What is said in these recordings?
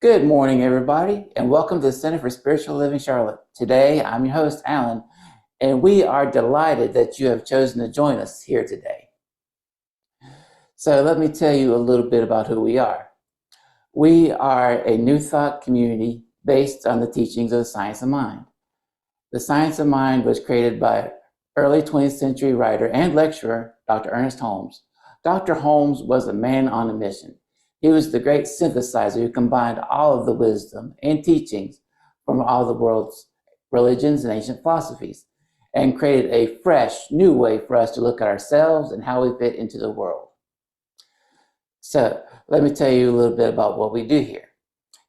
Good morning, everybody, and welcome to the Center for Spiritual Living Charlotte. Today, I'm your host, Alan, and we are delighted that you have chosen to join us here today. So, let me tell you a little bit about who we are. We are a New Thought community based on the teachings of the science of mind. The science of mind was created by early 20th century writer and lecturer, Dr. Ernest Holmes. Dr. Holmes was a man on a mission. He was the great synthesizer who combined all of the wisdom and teachings from all the world's religions and ancient philosophies and created a fresh, new way for us to look at ourselves and how we fit into the world. So let me tell you a little bit about what we do here.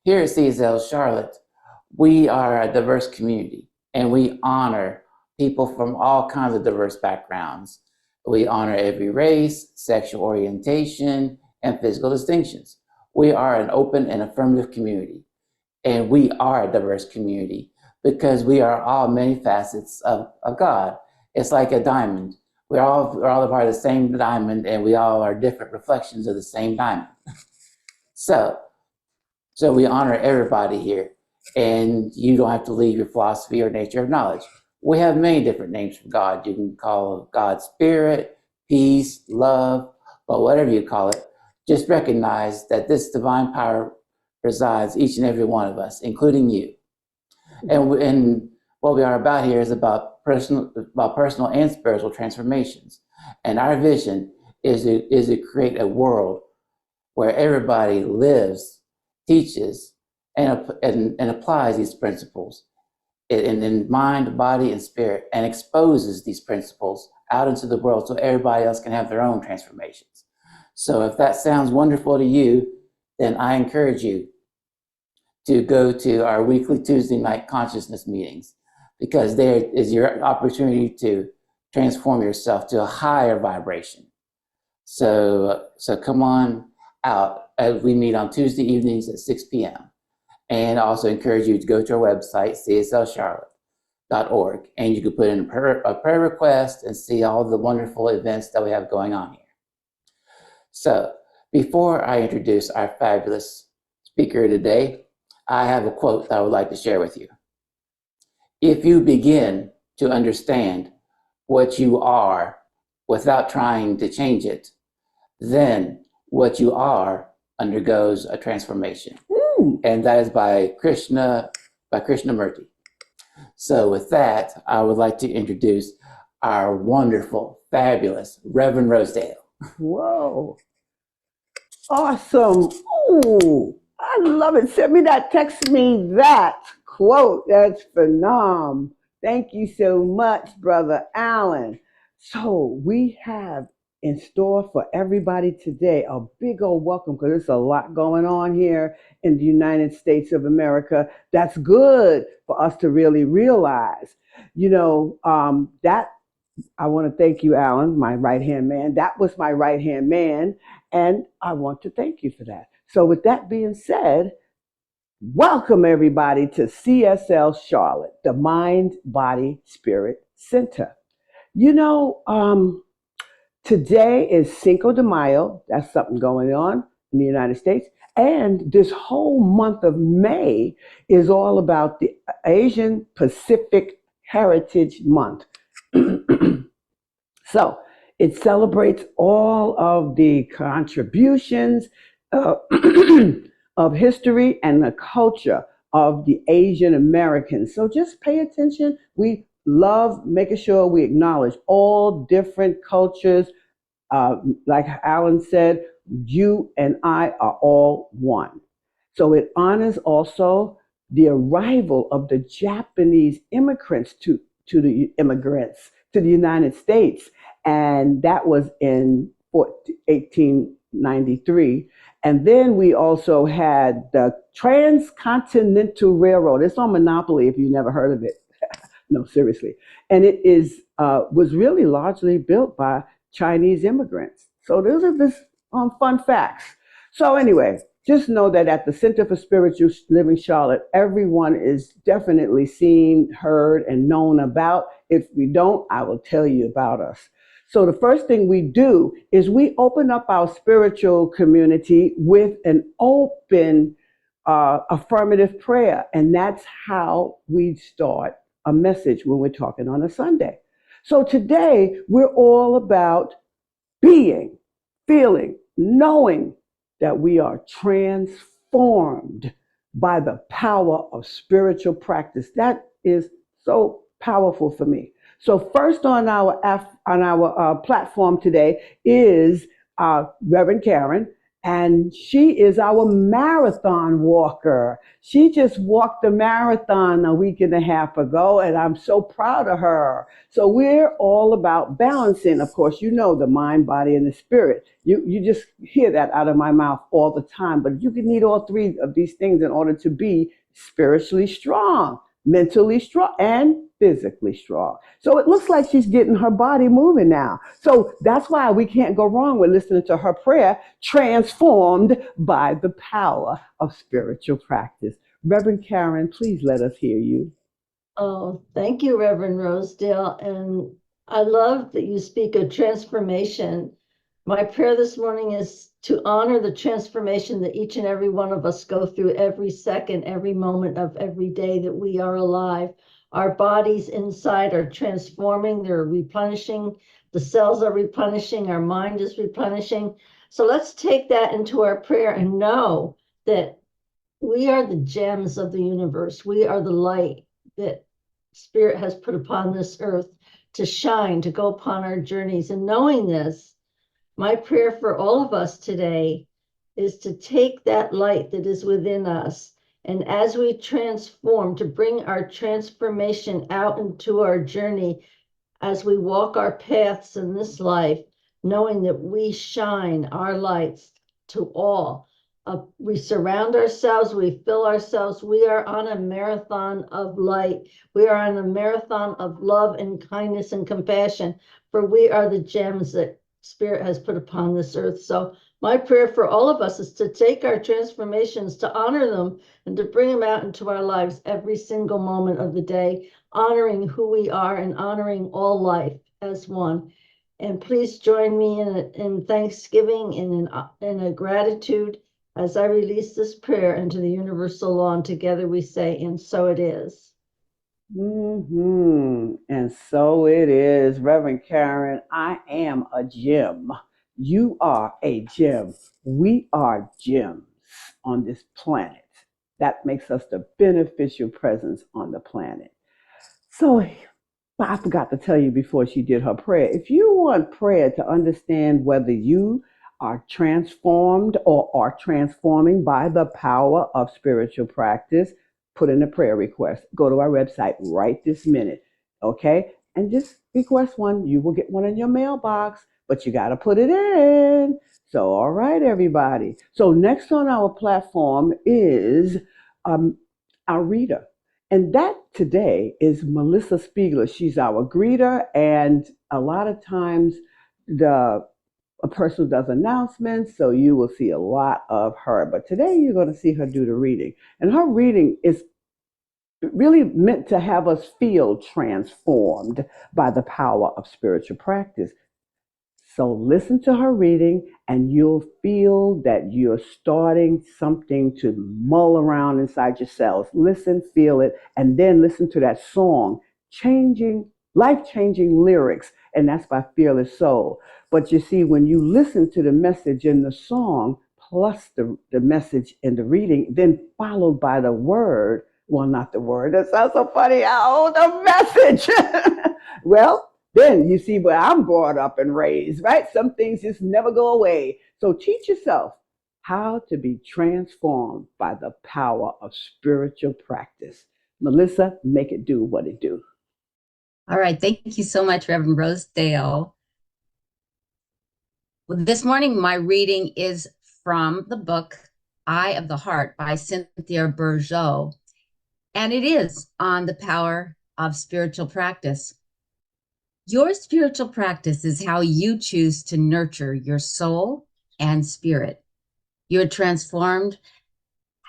Here at CSL Charlotte, we are a diverse community and we honor people from all kinds of diverse backgrounds. We honor every race, sexual orientation, and physical distinctions. We are an open and affirmative community, and we are a diverse community because we are all many facets of God. It's like a diamond. We're all a part of the same diamond, and we all are different reflections of the same diamond. So, so we honor everybody here, and you don't have to leave your philosophy or nature of knowledge. We have many different names for God. You can call God Spirit, Peace, Love, but whatever you call it, just recognize that this divine power resides each and every one of us, including you. And what we are about here is about personal and spiritual transformations. And our vision is to create a world where everybody lives, teaches, and applies these principles in mind, body, and spirit, and exposes these principles out into the world so everybody else can have their own transformations. So if that sounds wonderful to you, then I encourage you to go to our weekly Tuesday night consciousness meetings, because there is your opportunity to transform yourself to a higher vibration. So come on out as we meet on Tuesday evenings at 6 p.m. And I also encourage you to go to our website, cslcharlotte.org, and you can put in a prayer request and see all the wonderful events that we have going on here. So before I introduce our fabulous speaker today, I have a quote that I would like to share with you. If you begin to understand what you are without trying to change it, then what you are undergoes a transformation. And that is by Krishnamurti. So with that, I would like to introduce our wonderful, fabulous Reverend Rosedale. Whoa. Awesome. Ooh, I love it. Send me that, text me that quote. That's phenomenal. Thank you so much, Brother Allen. So we have in store for everybody today a big old welcome, because there's a lot going on here in the United States of America that's good for us to really realize. That I want to thank you, Alan, my right hand man. That was my right hand man. And I want to thank you for that. So, with that being said, welcome everybody to CSL Charlotte, the Mind, Body, Spirit Center. You know, today is Cinco de Mayo. That's something going on in the United States. And this whole month of May is all about the Asian Pacific Heritage Month. So it celebrates all of the contributions uh, of history and the culture of the Asian Americans. So just pay attention. We love making sure we acknowledge all different cultures. Like Alan said, you and I are all one. So it honors also the arrival of the Japanese immigrants to the immigrants to the United States. And that was in 1893. And then we also had the Transcontinental Railroad. It's on Monopoly if you never heard of it. No, seriously. And it is was really largely built by Chinese immigrants. So those are just fun facts. So anyway, just know that at the Center for Spiritual Living Charlotte, everyone is definitely seen, heard, and known about. If we don't, I will tell you about us. So the first thing we do is we open up our spiritual community with an open affirmative prayer. And that's how we start a message when we're talking on a Sunday. So today, we're all about being, feeling, knowing that we are transformed by the power of spiritual practice. That is so powerful for me. So first on our platform today is Reverend Karen, and she is our marathon walker. She just walked the marathon a week and a half ago, and I'm so proud of her. So we're all about balancing, of course, you know, the mind, body, and the spirit. You just hear that out of my mouth all the time. But you can need all three of these things in order to be spiritually strong, mentally strong, and physically strong. So it looks like she's getting her body moving now. So that's why we can't go wrong with listening to her prayer, transformed by the power of spiritual practice. Reverend Karen, please let us hear you. Oh, thank you, Reverend Rosedale. And I love that you speak of transformation. My prayer this morning is to honor the transformation that each and every one of us go through every second, every moment of every day that we are alive. Our bodies inside are transforming, they're replenishing, the cells are replenishing, our mind is replenishing. So let's take that into our prayer and know that we are the gems of the universe. We are the light that Spirit has put upon this earth to shine, to go upon our journeys. And knowing this, my prayer for all of us today is to take that light that is within us, and as we transform, to bring our transformation out into our journey as we walk our paths in this life, knowing that we shine our lights to all. We surround ourselves, we fill ourselves. We are on a marathon of light. We are on a marathon of love and kindness and compassion, for we are the gems that Spirit has put upon this earth. So my prayer for all of us is to take our transformations, to honor them, and to bring them out into our lives every single moment of the day, honoring who we are and honoring all life as one. And please join me in thanksgiving and in a gratitude as I release this prayer into the universal law. And together we say, and so it is. And so it is, Reverend Karen. I am a gem. You are a gem. We are gems on this planet. That makes us the beneficial presence on the planet. So I forgot to tell you before she did her prayer. If you want prayer to understand whether you are transformed or are transforming by the power of spiritual practice, put in a prayer request. Go to our website right this minute, okay? And just request one. You will get one in your mailbox, but you got to put it in. So, all right, everybody. So, next on our platform is um, our reader. And that today is Melissa Spiegler. She's our greeter, and a lot of times the a person who does announcements, so you will see a lot of her. But today you're going to see her do the reading. And her reading is really meant to have us feel transformed by the power of spiritual practice. So listen to her reading, and you'll feel that you're starting something to mull around inside your cells. Listen, feel it, and then listen to that song, changing, life-changing lyrics, and that's by Fearless Soul. But you see, when you listen to the message in the song, plus the message in the reading, then followed by the word, well, not the word, that sounds so funny. Oh, the message. Well, then you see where I'm brought up and raised, right? Some things just never go away. So teach yourself how to be transformed by the power of spiritual practice. Melissa, make it do what it do. All right. Thank you so much, Reverend Rosedale. Well, this morning, my reading is from the book Eye of the Heart by Cynthia Bourgeault, and it is on the power of spiritual practice. Your spiritual practice is how you choose to nurture your soul and spirit. You're transformed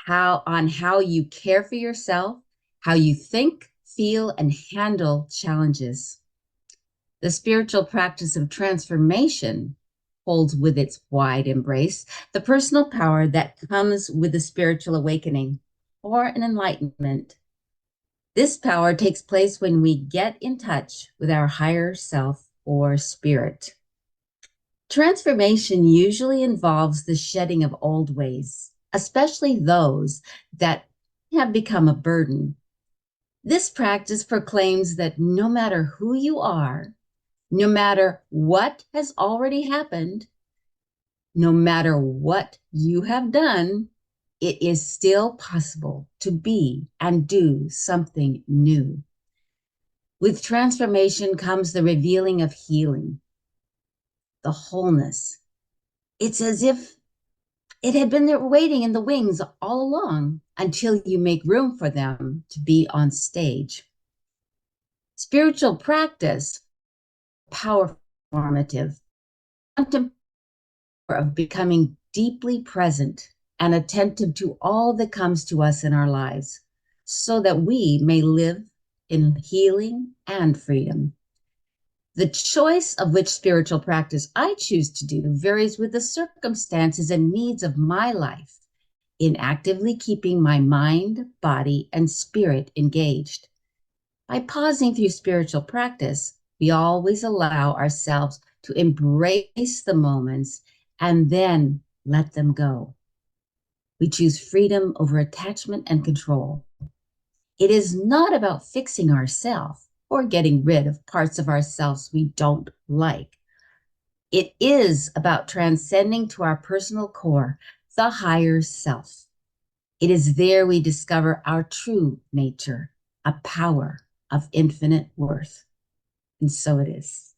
how you care for yourself, how you think, feel, and handle challenges. The spiritual practice of transformation holds with its wide embrace the personal power that comes with a spiritual awakening or an enlightenment. This power takes place when we get in touch with our higher self or spirit. Transformation usually involves the shedding of old ways, especially those that have become a burden. This practice proclaims that no matter who you are, no matter what has already happened, no matter what you have done, it is still possible to be and do something new. With transformation comes the revealing of healing, the wholeness. It's as if it had been there waiting in the wings all along until you make room for them to be on stage. Spiritual practice, powerful, formative, of becoming deeply present and attentive to all that comes to us in our lives so that we may live in healing and freedom. The choice of which spiritual practice I choose to do varies with the circumstances and needs of my life in actively keeping my mind, body, and spirit engaged. By pausing through spiritual practice, we always allow ourselves to embrace the moments and then let them go. We choose freedom over attachment and control. It is not about fixing ourselves or getting rid of parts of ourselves we don't like. It is about transcending to our personal core, the higher self. It is there we discover our true nature, a power of infinite worth. And so it is.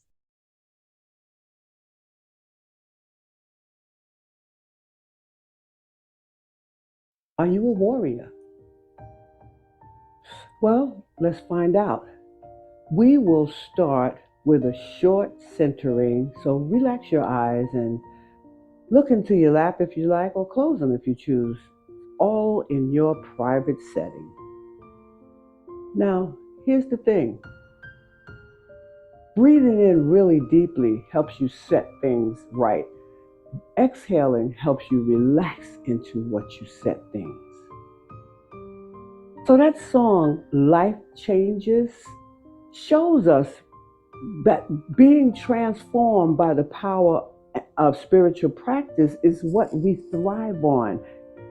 Are you a warrior? Well, let's find out. We will start with a short centering, so relax your eyes and look into your lap if you like, or close them if you choose, all in your private setting. Now, here's the thing. Breathing in really deeply helps you set things right. Exhaling helps you relax into what you set things. So that song, Life Changes, shows us that being transformed by the power of spiritual practice is what we thrive on.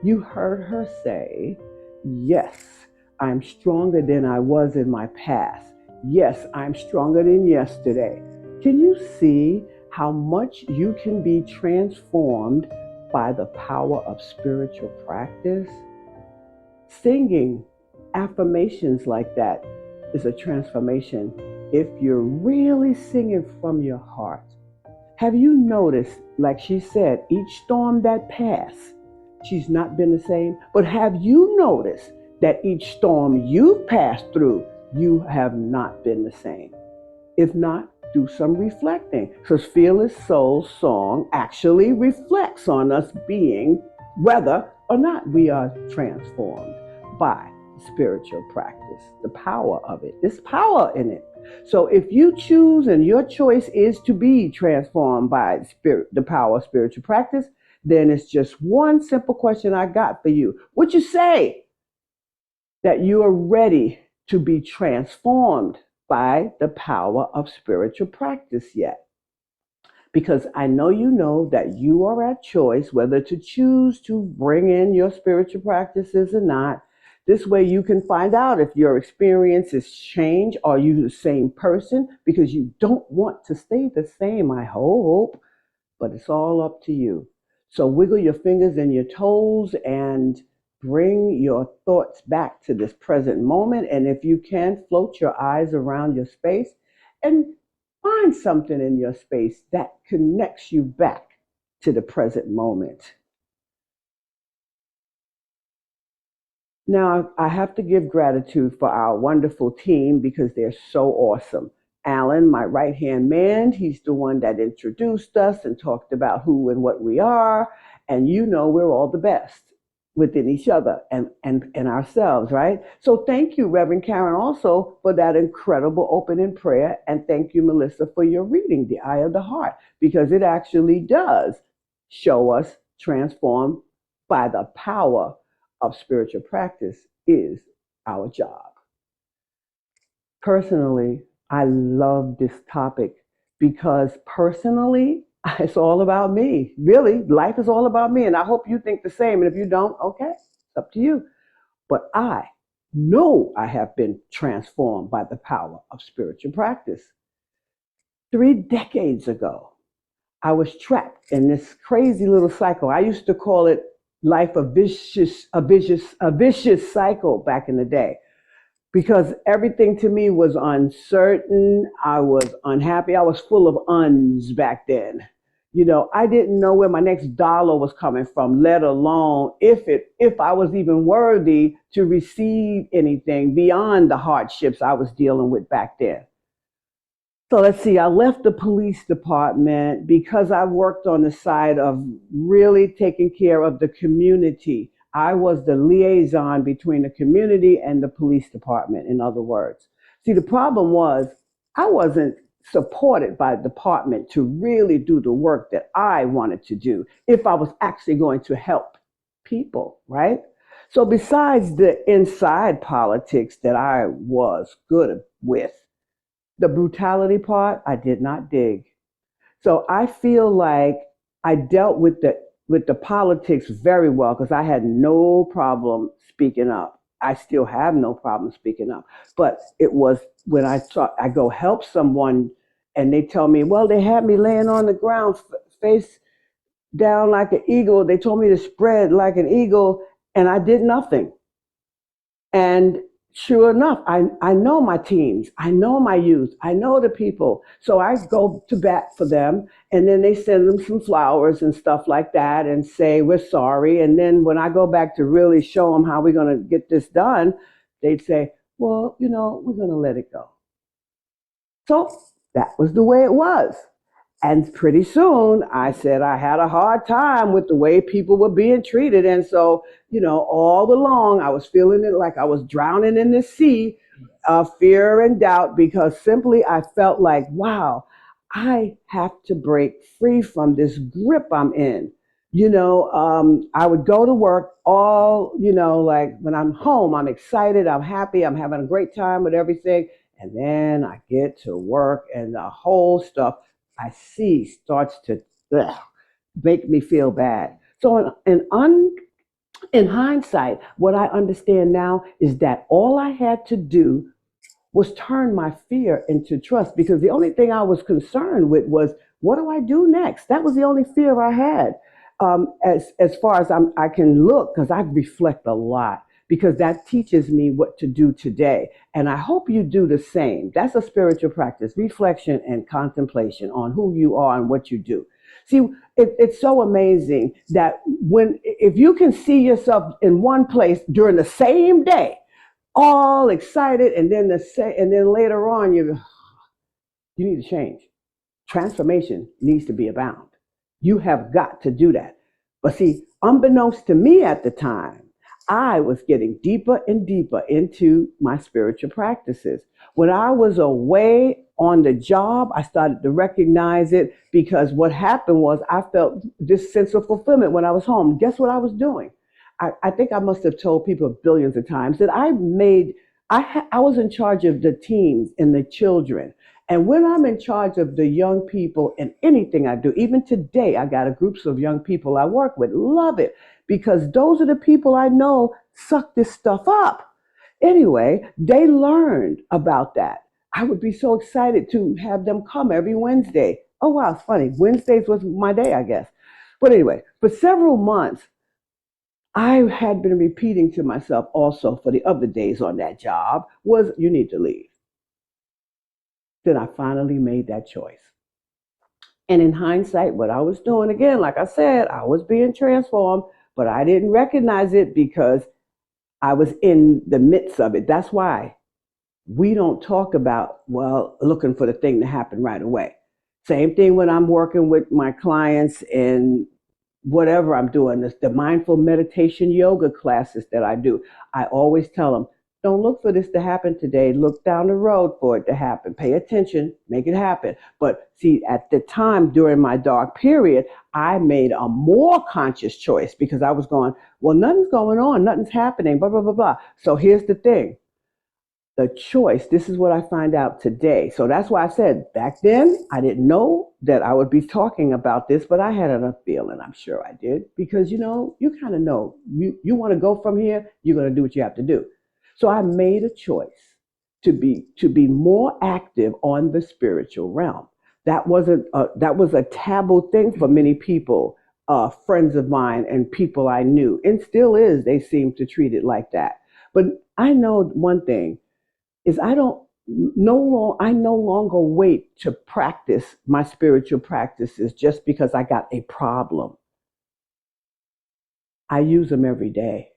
You heard her say, yes, I'm stronger than I was in my past. Yes, I'm stronger than yesterday. Can you see how much you can be transformed by the power of spiritual practice? Singing affirmations like that is a transformation if you're really singing from your heart. Have you noticed, like she said, each storm that passed, she's not been the same? But have you noticed that each storm you've passed through, you have not been the same? If not, do some reflecting, because Fearless Soul's song actually reflects on us being whether or not we are transformed by spiritual practice, the power of it. There's power in it. So if you choose and your choice is to be transformed by the power of spiritual practice, then it's just one simple question I got for you. Would you say that you are ready to be transformed by the power of spiritual practice yet? Because I know you know that you are at choice whether to choose to bring in your spiritual practices or not. This way you can find out if your experience has changed. Are you the same person? Because you don't want to stay the same, I hope, but it's all up to you. So wiggle your fingers and your toes and bring your thoughts back to this present moment. And if you can, float your eyes around your space and find something in your space that connects you back to the present moment. Now, I have to give gratitude for our wonderful team because they're so awesome. Alan, my right-hand man, he's the one that introduced us and talked about who and what we are. And you know we're all the best. within each other and ourselves, right? So thank you, Reverend Karen, also for that incredible opening prayer. And thank you, Melissa, for your reading, The Eye of the Heart, because it actually does show us transform by the power of spiritual practice is our job. Personally, I love this topic because personally, it's all about me. Really, life is all about me. And I hope you think the same. And if you don't, okay, it's up to you. But I know I have been transformed by the power of spiritual practice. 3 decades ago, I was trapped in this crazy little cycle. I used to call it life a vicious cycle back in the day because everything to me was uncertain. I was unhappy. I was full of uns back then. I didn't know where my next dollar was coming from, let alone if I was even worthy to receive anything beyond the hardships I was dealing with back then. So let's see, I left the police department because I worked on the side of really taking care of the community. I was the liaison between the community and the police department, in other words. See, the problem was I wasn't supported by the department to really do the work that I wanted to do if I was actually going to help people, right? So besides the inside politics that I was good with, the brutality part, I did not dig. So I feel like I dealt with the politics very well because I had no problem speaking up. I still have no problem speaking up. But it was when I go help someone and they tell me, well, they had me laying on the ground face down like an eagle. They told me to spread like an eagle and I did nothing. And sure enough, I know my teens, I know my youth, I know the people. So I go to bat for them, and then they send them some flowers and stuff like that and say, we're sorry. And then when I go back to really show them how we're going to get this done, they'd say, well, we're going to let it go. So that was the way it was. And pretty soon I said I had a hard time with the way people were being treated. And so, all along I was feeling it like I was drowning in the sea of fear and doubt because simply I felt like, wow, I have to break free from this grip I'm in. I would go to work like when I'm home, I'm excited, I'm happy, I'm having a great time with everything. And then I get to work and the whole stuff I see starts to make me feel bad. So in hindsight, what I understand now is that all I had to do was turn my fear into trust because the only thing I was concerned with was what do I do next? That was the only fear I had. As far as I can look, because I reflect a lot, because that teaches me what to do today. And I hope you do the same. That's a spiritual practice, reflection and contemplation on who you are and what you do. See, it's so amazing that if you can see yourself in one place during the same day, all excited, and then later on you need to change. Transformation needs to be abound. You have got to do that. But see, unbeknownst to me at the time, I was getting deeper and deeper into my spiritual practices. When I was away on the job, I started to recognize it because what happened was I felt this sense of fulfillment when I was home. Guess what I was doing? I think I must have told people billions of times that I was in charge of the teens and the children. And when I'm in charge of the young people in anything I do, even today, I got a groups of young people I work with, love it, because those are the people I know suck this stuff up. Anyway, they learned about that. I would be so excited to have them come every Wednesday. Oh, wow, it's funny. Wednesdays was my day, I guess. But anyway, for several months, I had been repeating to myself also for the other days on that job was, you need to leave. Then I finally made that choice. And in hindsight, what I was doing, again, like I said, I was being transformed, but I didn't recognize it because I was in the midst of it. That's why we don't talk about, well, looking for the thing to happen right away. Same thing when I'm working with my clients and whatever I'm doing, the mindful meditation yoga classes that I do, I always tell them, don't look for this to happen today. Look down the road for it to happen. Pay attention, make it happen. But see, at the time during my dark period, I made a more conscious choice because I was going, well, nothing's going on, nothing's happening, blah, blah, blah, blah. So here's the thing. The choice, this is what I find out today. So that's why I said back then, I didn't know that I would be talking about this, but I had enough feeling, I'm sure I did, because you kind of know, you want to go from here, you're going to do what you have to do. So I made a choice to be more active on the spiritual realm. That was a taboo thing for many people, friends of mine and people I knew, and still is. They seem to treat it like that. But I know one thing is I no longer wait to practice my spiritual practices just because I got a problem. I use them every day.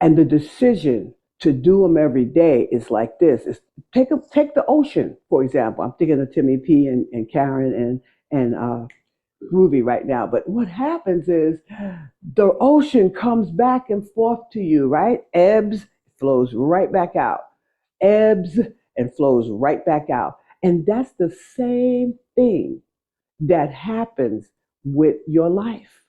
And the decision to do them every day is like this. Is take the ocean, for example. I'm thinking of Timmy P and Karen and Groovy right now. But what happens is the ocean comes back and forth to you, right? Ebbs, flows right back out. Ebbs and flows right back out. And that's the same thing that happens with your life,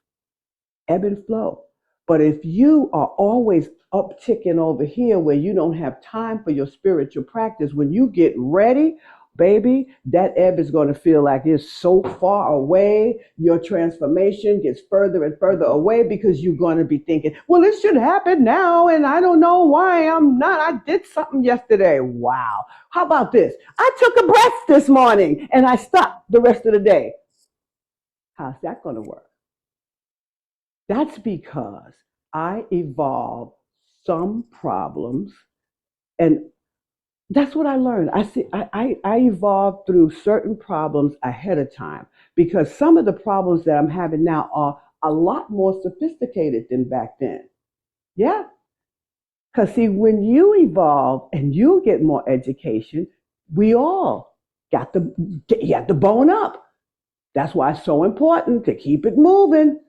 ebb and flow. But if you are always upticking over here where you don't have time for your spiritual practice, when you get ready, baby, that ebb is going to feel like it's so far away. Your transformation gets further and further away because you're going to be thinking, well, it should happen now. And I don't know why I'm not. I did something yesterday. Wow. How about this? I took a breath this morning and I stopped the rest of the day. How's that going to work? That's because I evolved some problems, and that's what I learned. I evolved through certain problems ahead of time because some of the problems that I'm having now are a lot more sophisticated than back then. Yeah. Because see, when you evolve and you get more education, we all you have to bone up. That's why it's so important to keep it moving.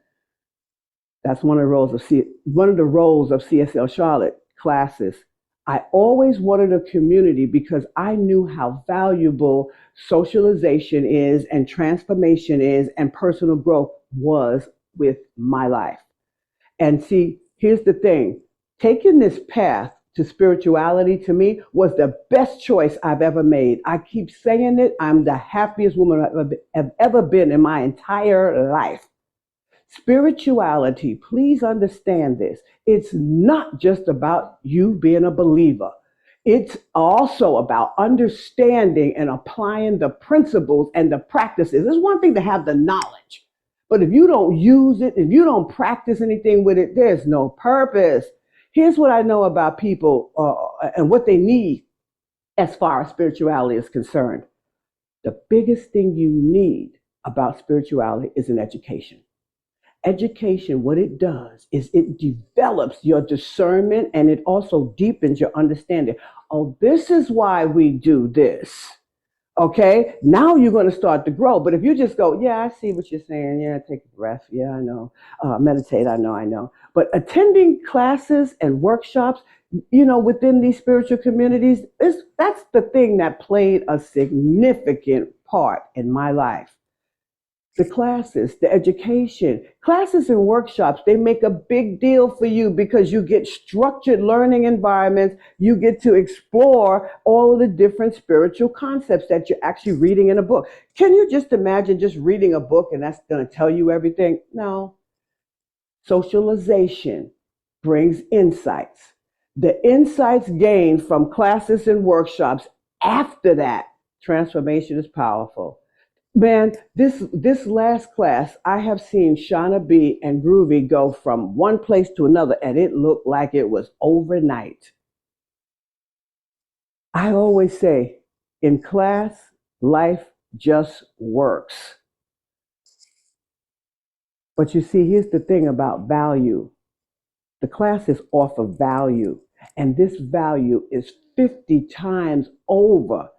That's one of the roles of CSL Charlotte classes. I always wanted a community because I knew how valuable socialization is and transformation is and personal growth was with my life. And see, here's the thing. Taking this path to spirituality to me was the best choice I've ever made. I keep saying it. I'm the happiest woman I've ever been in my entire life. Spirituality, please understand this. It's not just about you being a believer. It's also about understanding and applying the principles and the practices. It's one thing to have the knowledge, but if you don't use it, if you don't practice anything with it, there's no purpose. Here's what I know about people and what they need as far as spirituality is concerned. The biggest thing you need about spirituality is an education. Education, what it does is it develops your discernment and it also deepens your understanding. Oh, this is why we do this. Okay, now you're going to start to grow. But if you just go, yeah, I see what you're saying. Yeah, take a breath. Yeah, I know. Meditate. I know. But attending classes and workshops, within these spiritual communities, that's the thing that played a significant part in my life. The classes, the education, classes and workshops, they make a big deal for you because you get structured learning environments. You get to explore all of the different spiritual concepts that you're actually reading in a book. Can you just imagine just reading a book and that's going to tell you everything? No. Socialization brings insights. The insights gained from classes and workshops after that, transformation is powerful. Man, this last class, I have seen Shauna B and Groovy go from one place to another, and it looked like it was overnight. I always say, in class, life just works. But you see, here's the thing about value. The classes offer value, and this value is 50 times over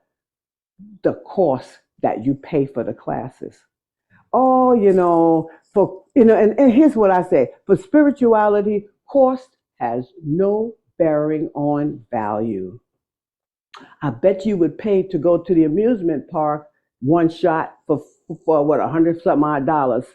the cost that you pay for the classes. Oh, and here's what I say. For spirituality, cost has no bearing on value. I bet you would pay to go to the amusement park one shot for what, 100 some odd dollars.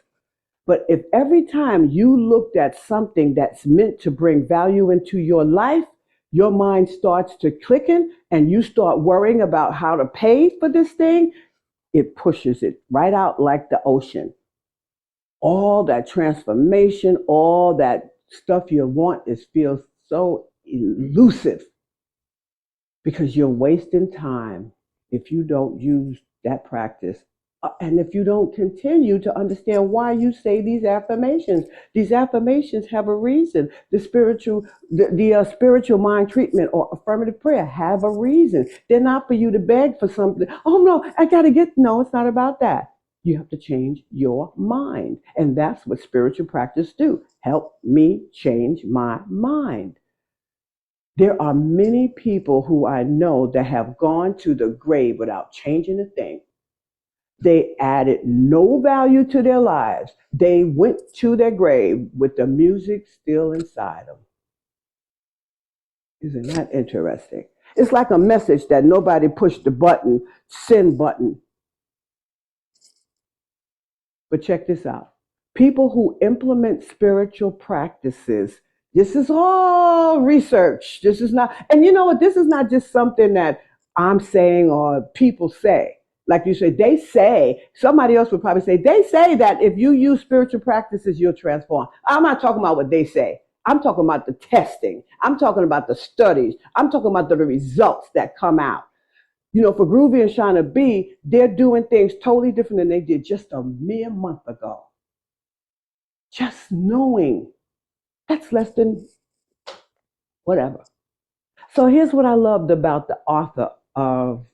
But if every time you looked at something that's meant to bring value into your life, your mind starts to clicking and you start worrying about how to pay for this thing, it pushes it right out like the ocean. All that transformation, all that stuff you want, is feels so elusive because you're wasting time if you don't use that practice. And if you don't continue to understand why you say these affirmations have a reason. The spiritual mind treatment or affirmative prayer have a reason. They're not for you to beg for something. Oh no, I gotta get. No, it's not about that. You have to change your mind, and that's what spiritual practice do. Help me change my mind. There are many people who I know that have gone to the grave without changing a thing. They added no value to their lives. They went to their grave with the music still inside them. Isn't that interesting? It's like a message that nobody pushed the send button. But check this out. People who implement spiritual practices, this is all research. This is not, and you know what? This is not just something that I'm saying or people say. Like you said, they say, somebody else would probably say, they say that if you use spiritual practices, you'll transform. I'm not talking about what they say. I'm talking about the testing. I'm talking about the studies. I'm talking about the results that come out. For Groovy and Shauna B, they're doing things totally different than they did just a mere month ago. Just knowing, that's less than whatever. So here's what I loved about the author of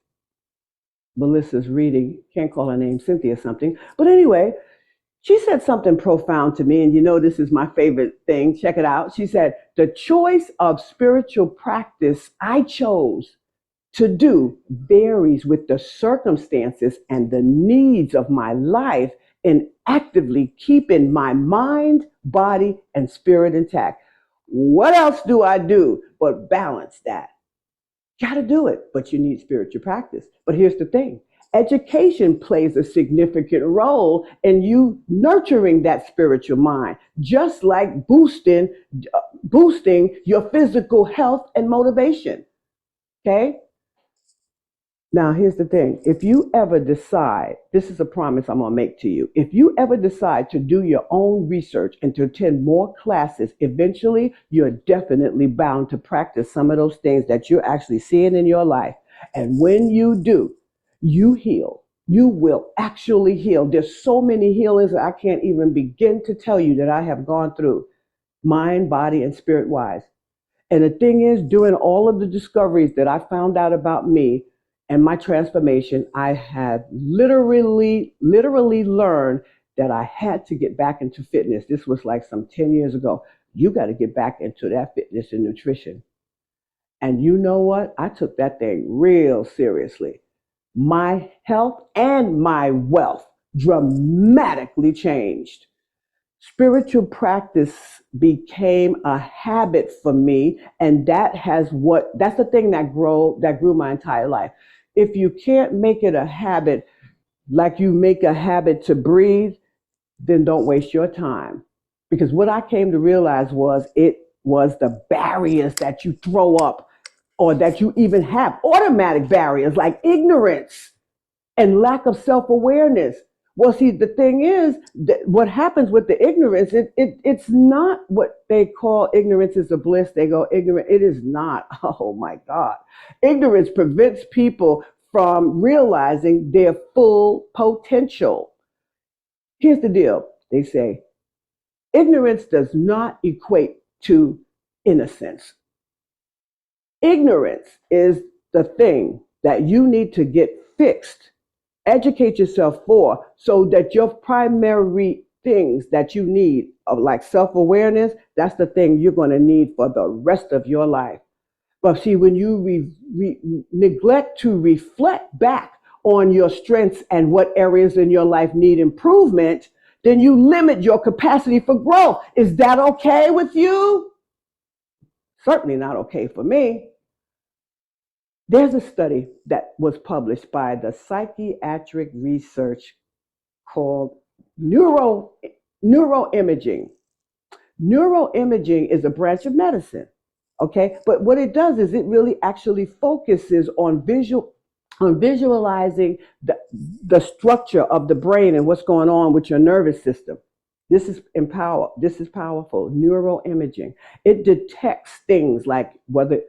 Melissa's reading. Can't call her name, Cynthia something. But anyway, she said something profound to me, and this is my favorite thing. Check it out. She said, the choice of spiritual practice I chose to do varies with the circumstances and the needs of my life in actively keeping my mind, body, and spirit intact. What else do I do but balance that? Got to do it, but you need spiritual practice. But here's the thing. Education plays a significant role in you nurturing that spiritual mind, just like boosting your physical health and motivation. Okay? Now, here's the thing. If you ever decide, this is a promise I'm going to make to you. If you ever decide to do your own research and to attend more classes, eventually you're definitely bound to practice some of those things that you're actually seeing in your life. And when you do, you heal. You will actually heal. There's so many healings that I can't even begin to tell you that I have gone through, mind, body, and spirit wise. And the thing is, doing all of the discoveries that I found out about me and my transformation, I have literally learned that I had to get back into fitness. This was like some 10 years ago. You got to get back into that fitness and nutrition. And you know what? I took that thing real seriously. My health and my wealth dramatically changed. Spiritual practice became a habit for me, and that's the thing that grew my entire life. If you can't make it a habit like you make a habit to breathe, then don't waste your time. Because what I came to realize was it was the barriers that you throw up or that you even have, automatic barriers like ignorance and lack of self-awareness. Well, see, the thing is, what happens with the ignorance, it's not what they call ignorance is a bliss. They go ignorant. It is not. Oh my God. Ignorance prevents people from realizing their full potential. Here's the deal. They say ignorance does not equate to innocence. Ignorance is the thing that you need to get fixed, educate yourself for, so that your primary things that you need of like self-awareness, that's the thing you're going to need for the rest of your life. But see, when you neglect to reflect back on your strengths and what areas in your life need improvement, then you limit your capacity for growth. Is that okay with you? Certainly not okay for me. There's a study that was published by the Psychiatric Research called neuroimaging. Neuroimaging is a branch of medicine, okay? But what it does is it really actually focuses on visualizing the structure of the brain and what's going on with your nervous system. This is powerful. Neuroimaging. It detects things like whether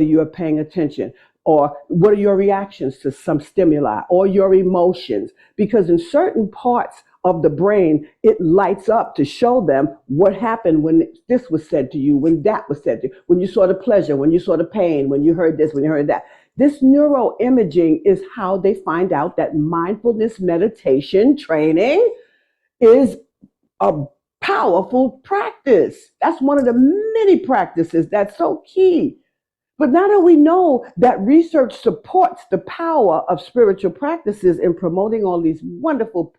you are paying attention, or what are your reactions to some stimuli, or your emotions, because in certain parts of the brain, it lights up to show them what happened when this was said to you, when that was said to you, when you saw the pleasure, when you saw the pain, when you heard this, when you heard that. This neuroimaging is how they find out that mindfulness meditation training is a powerful practice. That's one of the many practices that's so key. But now that we know that research supports the power of spiritual practices in promoting all these wonderful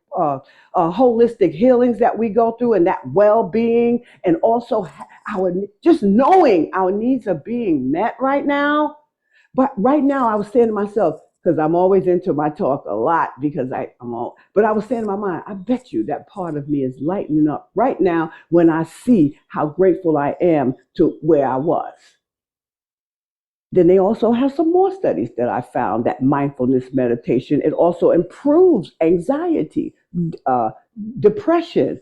holistic healings that we go through, and that well-being, and also our just knowing our needs are being met right now. But right now, I was saying to myself, because I'm always into my talk a lot, because but I was saying in my mind, I bet you that part of me is lightening up right now when I see how grateful I am to where I was. Then they also have some more studies that I found that mindfulness meditation, it also improves anxiety, uh, depression,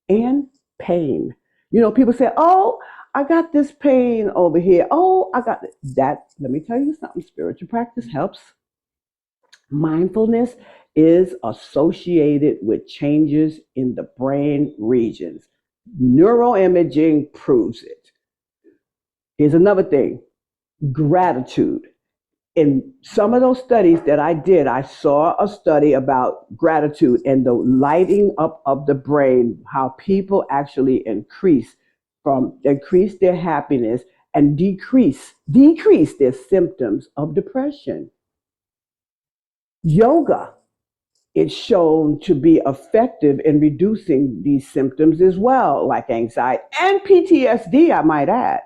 and pain. You know, people say, oh, I got this pain over here. Oh, I got that. Let me tell you something. Spiritual practice helps. Mindfulness is associated with changes in the brain regions. Neuroimaging proves it. Here's another thing: gratitude. In some of those studies that I did, I saw a study about gratitude and the lighting up of the brain, how people actually increase their happiness and decrease their symptoms of depression. Yoga is shown to be effective in reducing these symptoms as well, like anxiety and PTSD, I might add.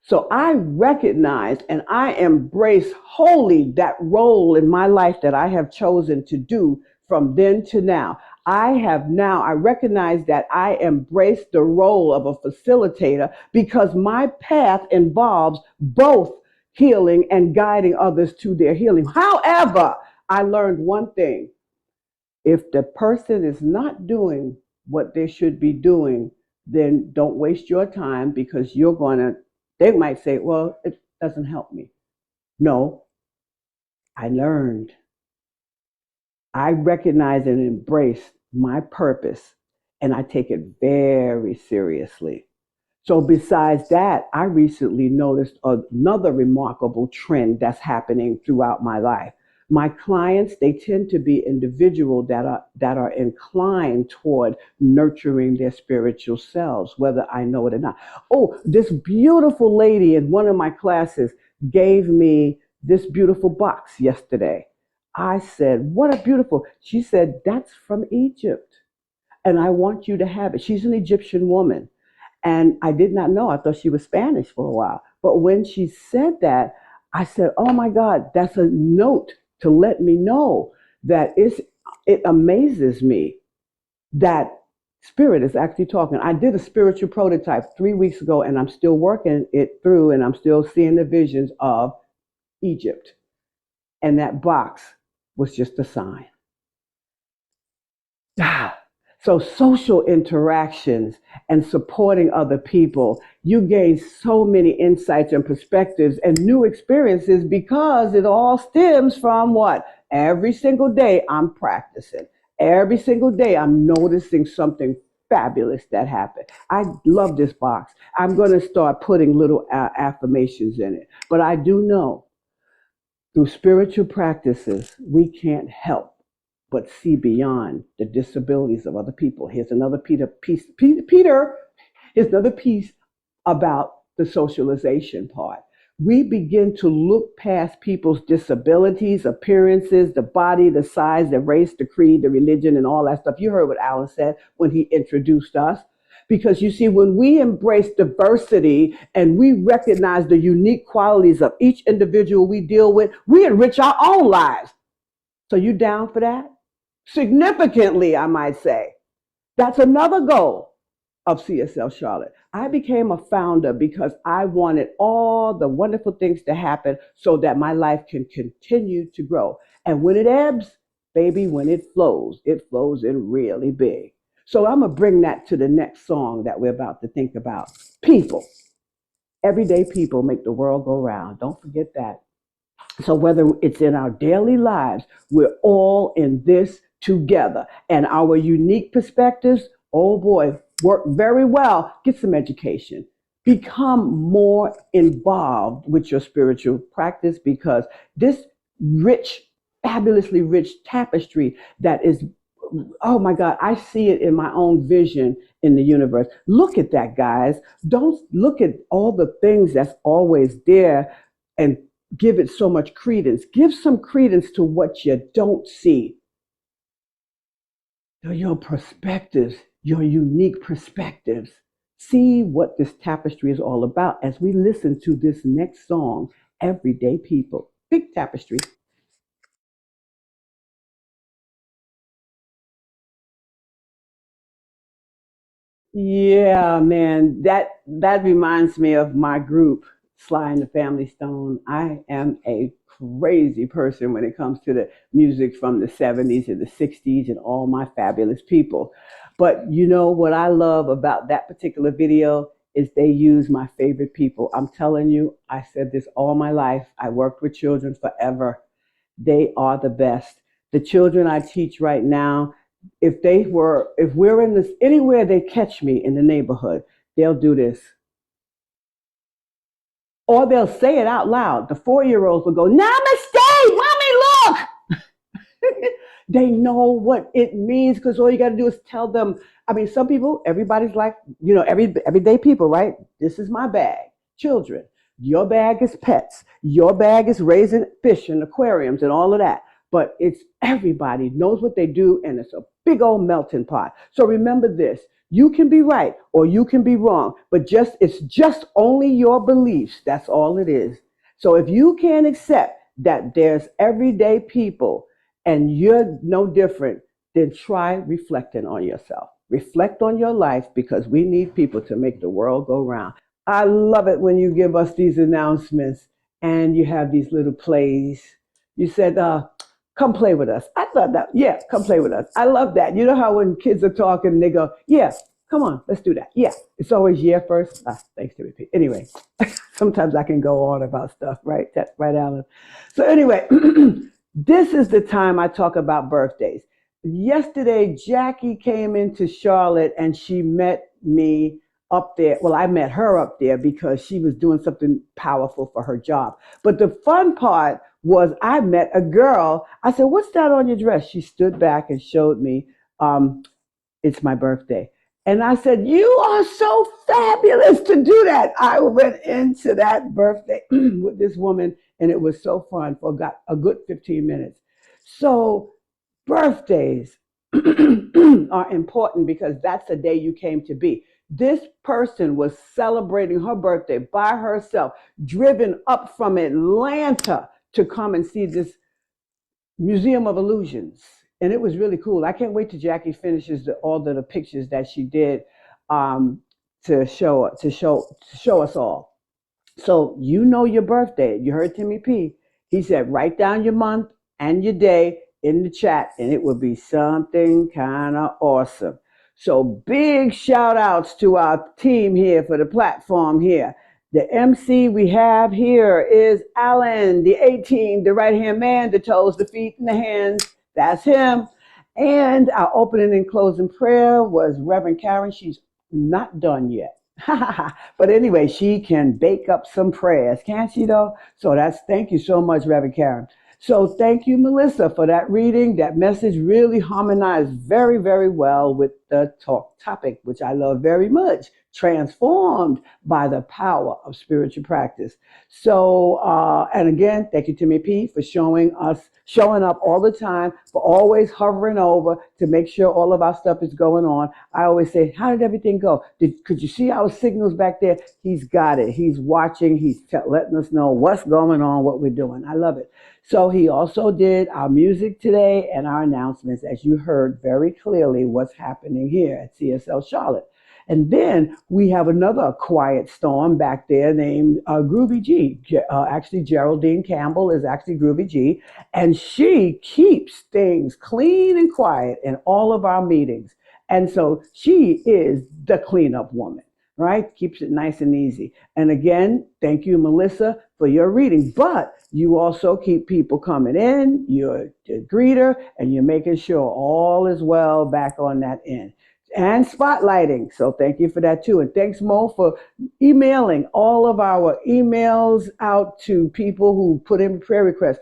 So I recognize and I embrace wholly that role in my life that I have chosen to do from then to now. I recognize that I embrace the role of a facilitator because my path involves both healing and guiding others to their healing. However, I learned one thing: if the person is not doing what they should be doing, then don't waste your time, because they might say, well, it doesn't help me. No, I learned. I recognize and embrace my purpose, and I take it very seriously. So besides that, I recently noticed another remarkable trend that's happening throughout my life. My clients, they tend to be individuals that are inclined toward nurturing their spiritual selves, whether I know it or not. Oh, this beautiful lady in one of my classes gave me this beautiful box yesterday. I said, "What a beautiful." She said, "That's from Egypt, and I want you to have it." She's an Egyptian woman. And I did not know. I thought she was Spanish for a while. But when she said that, I said, "Oh my God, that's a note to let me know that it amazes me that spirit is actually talking." I did a spiritual prototype 3 weeks ago, and I'm still working it through, and I'm still seeing the visions of Egypt. And that box was just a sign. So social interactions and supporting other people, you gain so many insights and perspectives and new experiences, because it all stems from what? Every single day I'm practicing. Every single day I'm noticing something fabulous that happened. I love this box. I'm going to start putting little affirmations in it. But I do know through spiritual practices, we can't help but see beyond the disabilities of other people. Here's another Peter, here's another piece about the socialization part. we begin to look past people's disabilities, appearances, the body, the size, the race, the creed, the religion, and all that stuff. You heard what Alan said when he introduced us. Because you see, when we embrace diversity and we recognize the unique qualities of each individual we deal with, we enrich our own lives. So you down for that? Significantly, I might say. That's another goal of CSL Charlotte. I became a founder because I wanted all the wonderful things to happen so that my life can continue to grow. And when it ebbs, baby, when it flows in really big. So I'm going to bring that to the next song that we're about to think about. People. Everyday people make the world go round. Don't forget that. So whether it's in our daily lives, we're all in this together. And our unique perspectives, oh boy, work very well. Get some education. Become more involved with your spiritual practice, because this rich, fabulously rich tapestry that is, oh my God, I see it in my own vision in the universe. Look at that, guys. Don't look at all the things that's always there and give it so much credence. Give some credence to what you don't see. Your perspectives, your unique perspectives. See what this tapestry is all about as we listen to this next song, Everyday People. Big tapestry. Yeah, man, that reminds me of my group, Sly and the Family Stone. I am a crazy person when it comes to the music from the 70s and the 60s and all my fabulous people. But you know what I love about that particular video is they use my favorite people. I'm telling you, I said this all my life. I worked with children forever. They are the best. The children I teach right now, if we're in this, anywhere they catch me in the neighborhood, they'll do this. Or they'll say it out loud. The 4-year-olds will go, Namaste, mommy, look. They know what it means, because all you got to do is tell them. I mean, some people, everybody's like, everyday people, right? This is my bag. Children, your bag is pets. Your bag is raising fish in aquariums and all of that. But it's everybody knows what they do, and it's a big old melting pot. So remember this. You can be right or you can be wrong, but it's just only your beliefs. That's all it is. So if you can't accept that there's everyday people and you're no different, then try reflecting on yourself. Reflect on your life, because we need people to make the world go round. I love it when you give us these announcements and you have these little plays. You said, come play with us. I thought that, yeah, come play with us. I love that. You know how when kids are talking, they go, yeah, come on, let's do that. Yeah, it's always yeah first. Thanks to repeat. Anyway, sometimes I can go on about stuff, right? That's right, Alan. So anyway, this is the time I talk about birthdays. Yesterday, Jackie came into Charlotte and she met me up there. Well, I met her up there because she was doing something powerful for her job. But the fun part was I met a girl. I said, what's that on your dress? She stood back and showed me, it's my birthday. And I said, you are so fabulous to do that. I went into that birthday with this woman, and it was so fun for a good 15 minutes. So birthdays are important because that's the day you came to be. This person was celebrating her birthday by herself, driven up from Atlanta to come and see this Museum of Illusions. And it was really cool. I can't wait till Jackie finishes all the pictures that she did, to show us all. So you know your birthday. You heard Timmy P. He said, write down your month and your day in the chat, and it will be something kind of awesome. So big shout outs to our team here for the platform here. The MC we have here is Alan, the A team, the right hand man, the toes, the feet, and the hands. That's him. And our opening and closing prayer was Reverend Karen. She's not done yet. But anyway, she can bake up some prayers, can't she though? So thank you so much, Reverend Karen. So thank you, Melissa, for that reading. That message really harmonized very, very well with the talk topic, which I love very much. transformed by the power of spiritual practice. So, and again, thank you, Timmy P, for showing up all the time, for always hovering over to make sure all of our stuff is going on. I always say, how did everything go? Could you see our signals back there? He's got it. He's watching. He's letting us know what's going on, what we're doing. I love it. So he also did our music today and our announcements, as you heard very clearly what's happening here at CSL Charlotte. And then we have another quiet storm back there named Groovy G. Actually, Geraldine Campbell is actually Groovy G, and she keeps things clean and quiet in all of our meetings. And so she is the cleanup woman, right? Keeps it nice and easy. And again, thank you, Melissa, for your reading. But you also keep people coming in, you're a greeter, and you're making sure all is well back on that end. And spotlighting. So thank you for that too. And thanks, Mo, for emailing all of our emails out to people who put in prayer requests.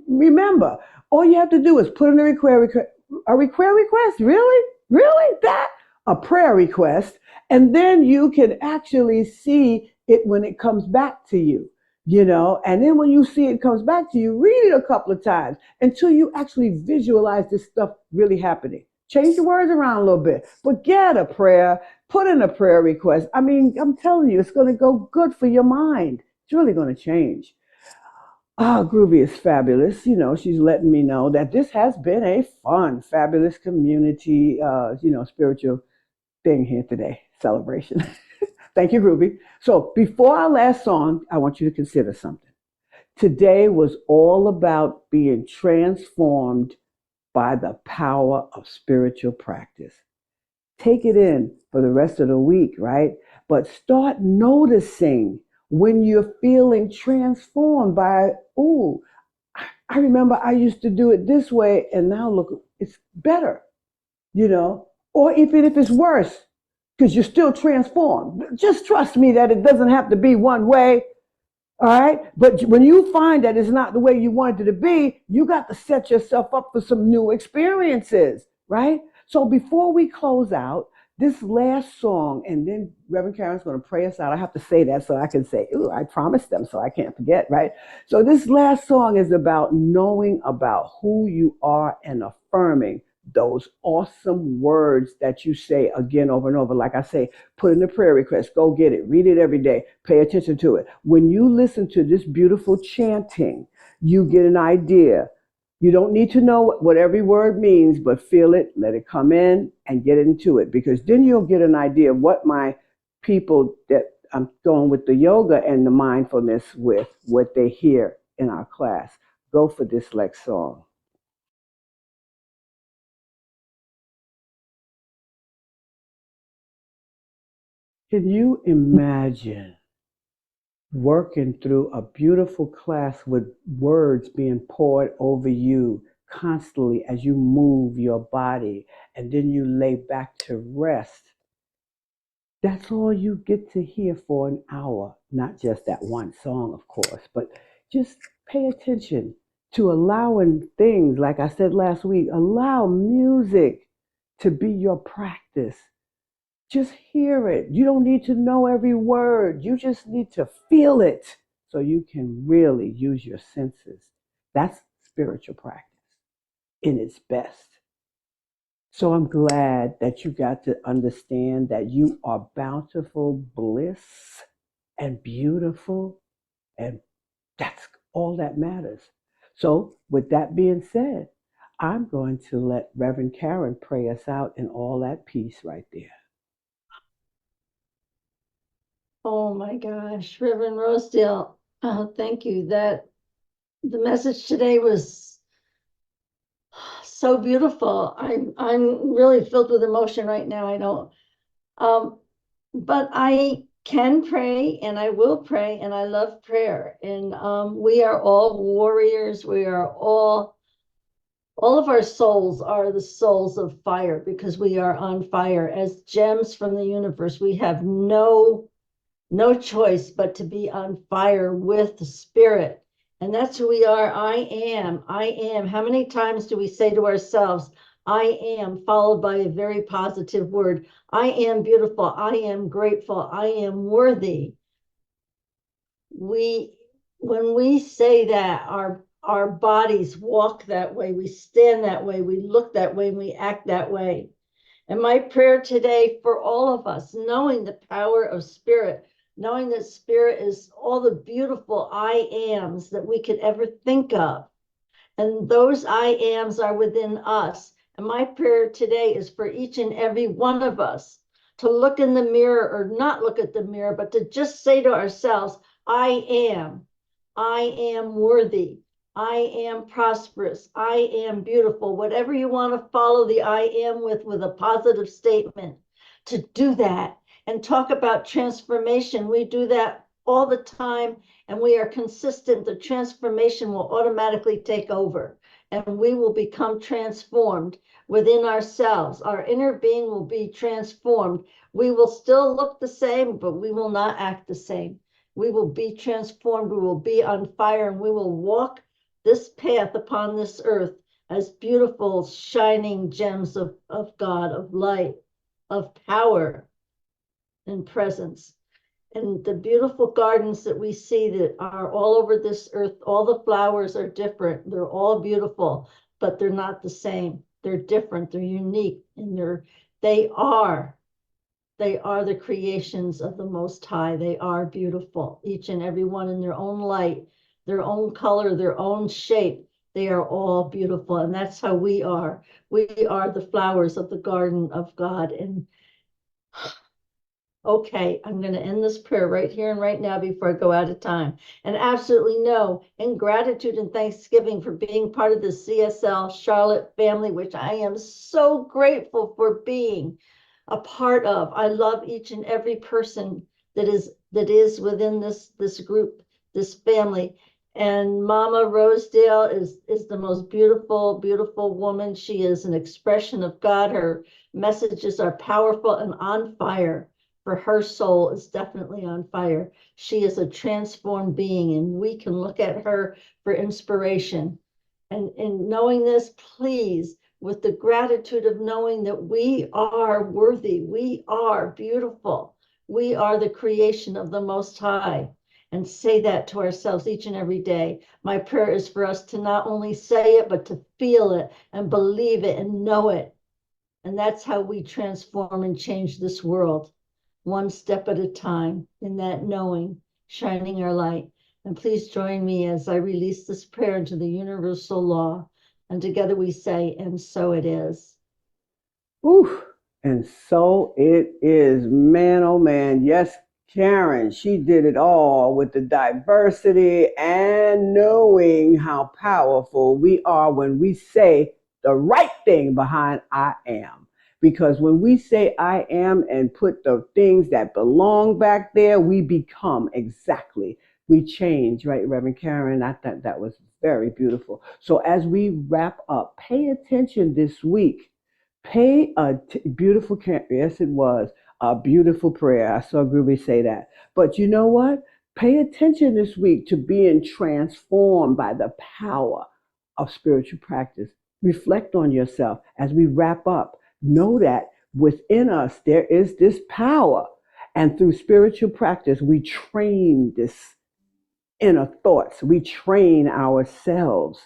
Remember, all you have to do is put in a prayer request. A prayer request? Really? Really? That? A prayer request. And then you can actually see it when it comes back to you. And then when you see it comes back to you, read it a couple of times until you actually visualize this stuff really happening. Change the words around a little bit. Forget a prayer. Put in a prayer request. I mean, I'm telling you, it's going to go good for your mind. It's really going to change. Groovy is fabulous. She's letting me know that this has been a fun, fabulous community, spiritual thing here today. Celebration. Thank you, Groovy. So before our last song, I want you to consider something. Today was all about being transformed by the power of spiritual practice. Take it in for the rest of the week, right? But start noticing when you're feeling transformed by, oh, I remember I used to do it this way, and now look, it's better, or even if it's worse, because you're still transformed. Just trust me that it doesn't have to be one way. All right. But when you find that it's not the way you wanted it to be, you got to set yourself up for some new experiences. Right. So before we close out this last song, and then Reverend Karen's going to pray us out. I have to say that so I can say, ooh, I promised them so I can't forget. Right. So this last song is about knowing about who you are and affirming those awesome words that you say again over and over. Like I say, put in a prayer request, go get it, read it every day, pay attention to it. When you listen to this beautiful chanting, you get an idea. You don't need to know what every word means, but feel it, let it come in, and get into it, because then you'll get an idea of what my people that I'm going with the yoga and the mindfulness with, what they hear in our class. Go for this next song. Can you imagine working through a beautiful class with words being poured over you constantly as you move your body and then you lay back to rest? That's all you get to hear for an hour. Not just that one song, of course, but just pay attention to allowing things, like I said last week, allow music to be your practice. Just hear it. You don't need to know every word. You just need to feel it so you can really use your senses. That's spiritual practice in its best. So I'm glad that you got to understand that you are bountiful bliss and beautiful, and that's all that matters. So with that being said, I'm going to let Reverend Karen pray us out in all that peace right there. Oh my gosh, Reverend Rosedale, thank you. The message today was so beautiful. I'm really filled with emotion right now. I don't, but I can pray and I will pray, and I love prayer. And we are all warriors. We are all of our souls are the souls of fire, because we are on fire as gems from the universe. We have no choice but to be on fire with the spirit. And that's who we are. I am. How many times do we say to ourselves, I am, followed by a very positive word. I am beautiful. I am grateful. I am worthy. When we say that, our bodies walk that way, we stand that way, we look that way, and we act that way. And my prayer today for all of us, knowing the power of spirit, knowing that spirit is all the beautiful I ams that we could ever think of. And those I ams are within us. And my prayer today is for each and every one of us to look in the mirror, or not look at the mirror, but to just say to ourselves, I am worthy. I am prosperous. I am beautiful. Whatever you want to follow the I am with a positive statement, to do that and talk about transformation. We do that all the time and we are consistent. The transformation will automatically take over and we will become transformed within ourselves. Our inner being will be transformed. We will still look the same, but we will not act the same. We will be transformed. We will be on fire and we will walk this path upon this earth as beautiful, shining gems of God, of light, of power and presence. And the beautiful gardens that we see that are all over this earth, all the flowers are different. They're all beautiful, but they're not the same. They're different, they're unique, and they are the creations of the Most High. They are beautiful, each and every one in their own light, their own color, their own shape. They are all beautiful. And that's how we are. We are the flowers of the garden of God. And okay, I'm going to end this prayer right here and right now before I go out of time. And absolutely know, in gratitude and thanksgiving for being part of the CSL Charlotte family, which I am so grateful for being a part of. I love each and every person that is within this group, this family. And Mama Rosedale is the most beautiful, beautiful woman. She is an expression of God. Her messages are powerful and on fire. For her soul is definitely on fire. She is a transformed being, and we can look at her for inspiration. And in knowing this, please, with the gratitude of knowing that we are worthy, we are beautiful, we are the creation of the Most High, and say that to ourselves each and every day. My prayer is for us to not only say it, but to feel it and believe it and know it. And that's how we transform and change this world, one step at a time, in that knowing, shining our light. And please join me as I release this prayer into the universal law. And together we say, and so it is. Ooh, and so it is. Man, oh man. Yes, Karen, she did it all with the diversity and knowing how powerful we are when we say the right thing behind I am. Because when we say I am and put the things that belong back there, we become exactly. We change, right, Reverend Karen? I thought that was very beautiful. So as we wrap up, pay attention this week. Beautiful, yes, it was a beautiful prayer. I saw Groovy say that. But you know what? Pay attention this week to being transformed by the power of spiritual practice. Reflect on yourself as we wrap up. Know that within us there is this power. And through spiritual practice, we train this inner thoughts, we train ourselves.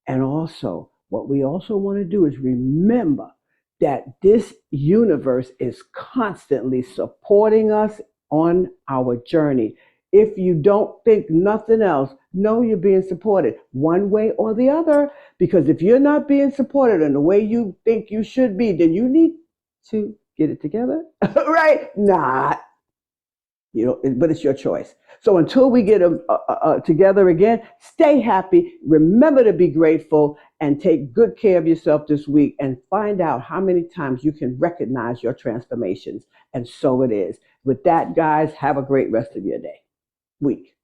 And also, what we also want to do is remember that this universe is constantly supporting us on our journey. If you don't think nothing else, know you're being supported one way or the other. Because if you're not being supported in the way you think you should be, then you need to get it together, right? Not, but it's your choice. So until we get together again, stay happy, remember to be grateful, and take good care of yourself this week, and find out how many times you can recognize your transformations. And so it is. With that, guys, have a great rest of your day, week.